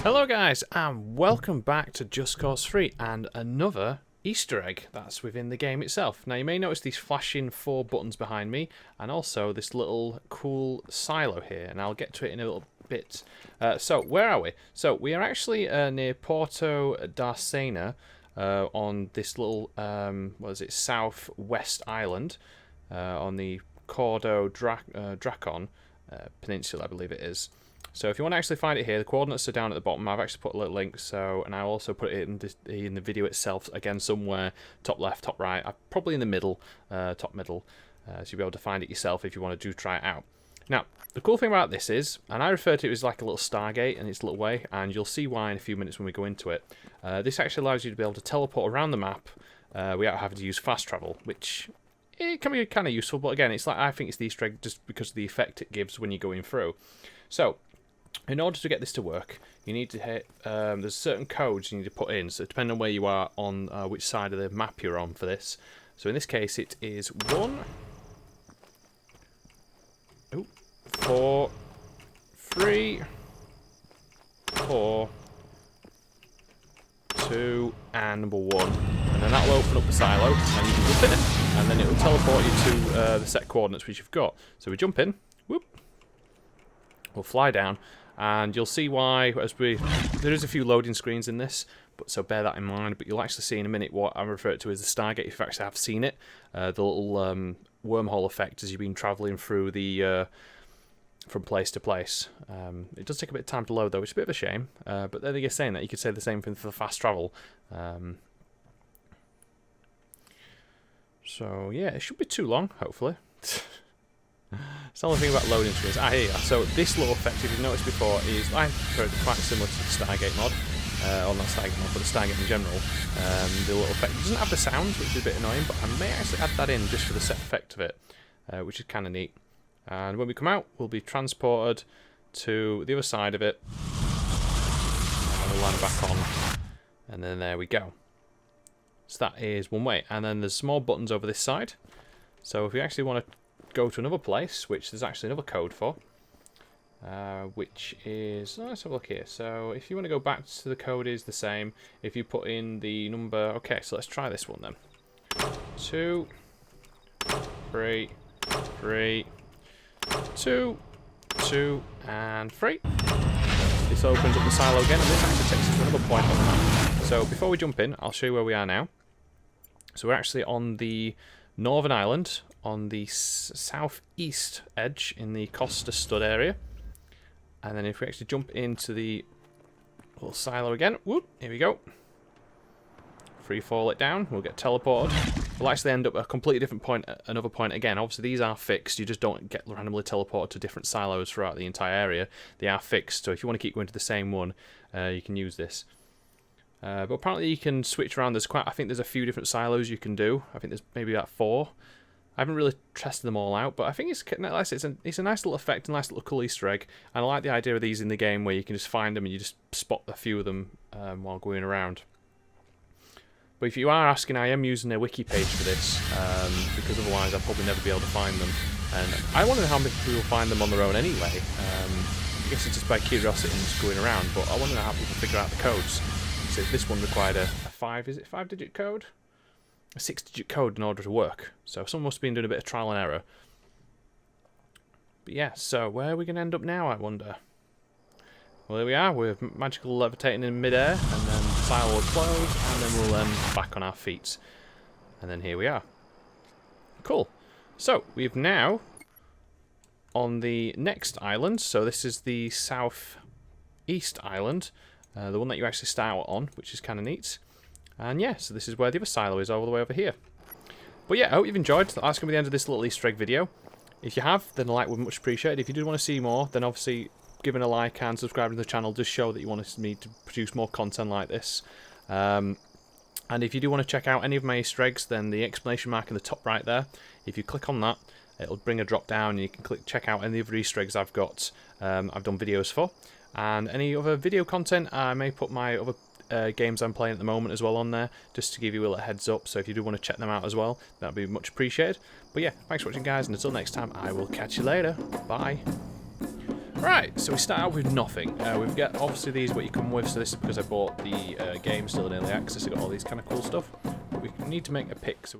Hello guys, and welcome back to Just Cause 3 and another Easter egg that's within the game itself. Now you may notice these flashing 4 buttons behind me and also this little cool silo here, and I'll get to it in a little bit. So where are we? So we are actually near Porto d'Arcena on this little, what is it, southwest island on the Cordo Dracon Peninsula, I believe it is. So if you want to actually find it here, the coordinates are down at the bottom. I've actually put a little link, and I'll also put it in the video itself, again, somewhere top left, top right, probably in the middle, top middle, so you'll be able to find it yourself if you want to try it out. Now, the cool thing about this is, and I refer to it as like a little Stargate in its little way, and you'll see why in a few minutes when we go into it. This actually allows you to be able to teleport around the map without having to use fast travel, which it can be kind of useful, but again, it's like, I think it's the Easter egg just because of the effect it gives when you're going through. So, in order to get this to work, you need to hit, there's certain codes you need to put in, so depending on where you are on which side of the map you're on for this. So in this case it is 1, 4, 3, 4, 2, and number 1. And then that will open up the silo, and you can jump in it, and then it will teleport you to the set coordinates which you've got. So we jump in, whoop, we'll fly down, and you'll see why there is a few loading screens in this, but so bear that in mind. But you'll actually see in a minute what I refer to as the Stargate, if you actually have seen it, the little wormhole effect as you've been travelling through the from place to place. It does take a bit of time to load though, which is a bit of a shame. But then you're saying that you could say the same thing for the fast travel. So yeah, it shouldn't be too long, hopefully. It's the only thing about loading screens. Here you are. So this little effect, if you've noticed before, is quite similar to the Stargate mod. Or not Stargate mod, but the Stargate in general. The little effect doesn't have the sounds, which is a bit annoying, but I may actually add that in just for the set effect of it, which is kind of neat. And when we come out, we'll be transported to the other side of it, and we'll land back on, and then there we go. So that is one way, and then there's some more buttons over this side. So if you actually want to go to another place, which there's actually another code for, which is, let's have a look here. So if you want to go back to the code is the same. If you put in the number, okay, so let's try this one then. 2, 3, 3, 2, 2, and 3. This opens up the silo again, and this actually takes us to another point on the map. So before we jump in, I'll show you where we are now. So we're actually on the Northern Island, on the southeast edge in the Costa Stud area. And then if we actually jump into the little silo again, whoop, here we go. Free fall it down, we'll get teleported. We'll actually end up at a completely different point at another point again. Obviously these are fixed, you just don't get randomly teleported to different silos throughout the entire area. They are fixed, so if you want to keep going to the same one, you can use this. But apparently you can switch around. I think there's a few different silos you can do. I think there's maybe about 4. I haven't really tested them all out, but I think it's a nice little effect, a nice little cool Easter egg, and I like the idea of these in the game where you can just find them and you just spot a few of them while going around. But if you are asking, I am using a wiki page for this, because otherwise I'll probably never be able to find them. And I wonder how many people find them on their own anyway. I guess it's just by curiosity and just going around, but I wonder how people figure out the codes. So this one required a 5-digit code? A 6-digit code in order to work. So someone must have been doing a bit of trial and error. But yeah, so where are we going to end up now, I wonder? Well, there we are. We're magical levitating in midair, and then the silo will close, and then we'll end back on our feet. And then here we are. Cool. So, we've now on the next island. So this is the southeast island. The one that you actually start on, which is kind of neat. And yeah, so this is where the other silo is, all the way over here. But yeah, I hope you've enjoyed. That's going to be the end of this little Easter egg video. If you have, then a like would be much appreciated. If you did want to see more, then obviously giving a like and subscribing to the channel does show that you want me to produce more content like this. And if you do want to check out any of my Easter eggs, then the exclamation mark in the top right there, if you click on that, it'll bring a drop down and you can check out any other Easter eggs I've got, I've done videos for. And any other video content, I may put my other games I'm playing at the moment as well on there, just to give you a little heads up. So if you do want to check them out as well, that'd be much appreciated. But yeah, thanks for watching guys, and until next time, I will catch you later. Bye. Right, so we start out with nothing. We've got obviously these what you come with, so this is because I bought the game still in early access. I got all these kind of cool stuff. But we need to make a pick. So